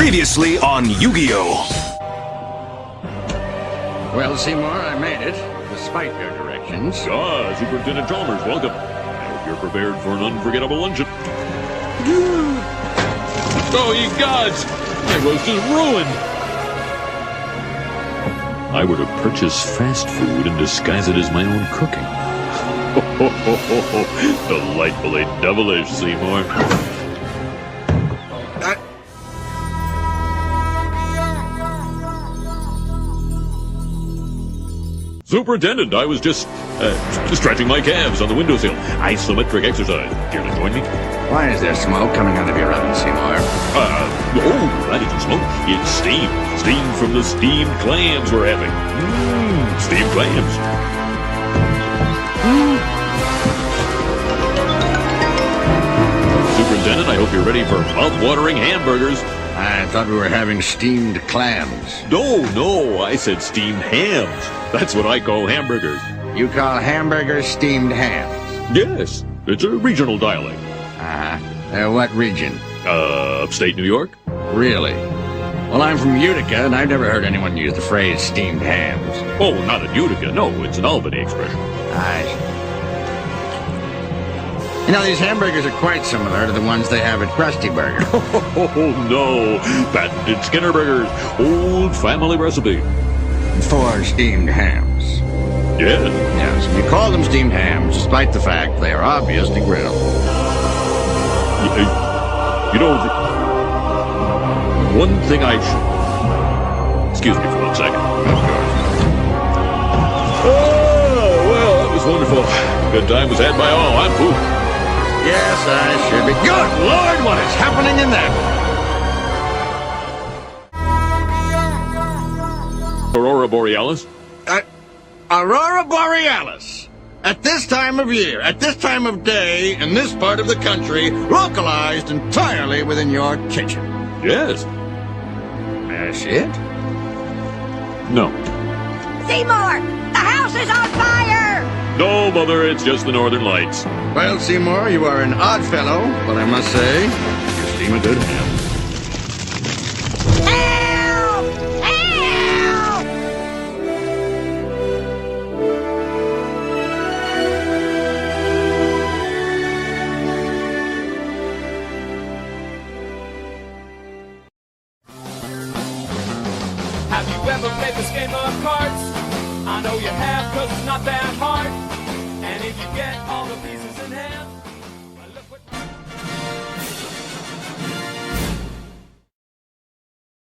Previously on Yu-Gi-Oh! Well, Seymour, I made it, despite your directions. Superintendent Chalmers, welcome. I hope you're prepared for an unforgettable luncheon. Oh, ye gods! My roast is ruined! I were to purchase fast food and disguise it as my own cooking. Delightfully devilish, Seymour. Superintendent, I was just stretching my calves on the windowsill. Isometric exercise. Care to join me? Why is there smoke coming out of your oven, Seymour? That isn't smoke. It's steam. Steam from the steamed clams we're having. Steamed clams. Superintendent, I hope you're ready for mouth-watering hamburgers. I thought we were having steamed clams. No, I said steamed hams. That's what I call hamburgers. You call hamburgers steamed hams? Yes, it's a regional dialect. What region? Upstate New York? Really? Well, I'm from Utica, and I've never heard anyone use the phrase steamed hams. Oh, not in Utica. No, it's an Albany expression. You know, these hamburgers are quite similar to the ones they have at Krusty Burger. Oh, no. Patented Skinner Burgers. Old family recipe. For steamed hams. Yes. Yes, and you call them steamed hams, despite the fact they are obviously grilled. You know, one thing I should... Excuse me for 1 second. Oh, well, that was wonderful. Good time was had by all. I'm pooped. Yes, I should be. Good Lord, what is happening in that? Aurora Borealis? Aurora Borealis. At this time of year, at this time of day, in this part of the country, localized entirely within your kitchen. Yes. That's it? No. Seymour! The house is on fire! No, Mother, it's just the Northern Lights. Well, Seymour, you are an odd fellow, but I must say, you steam a good ham.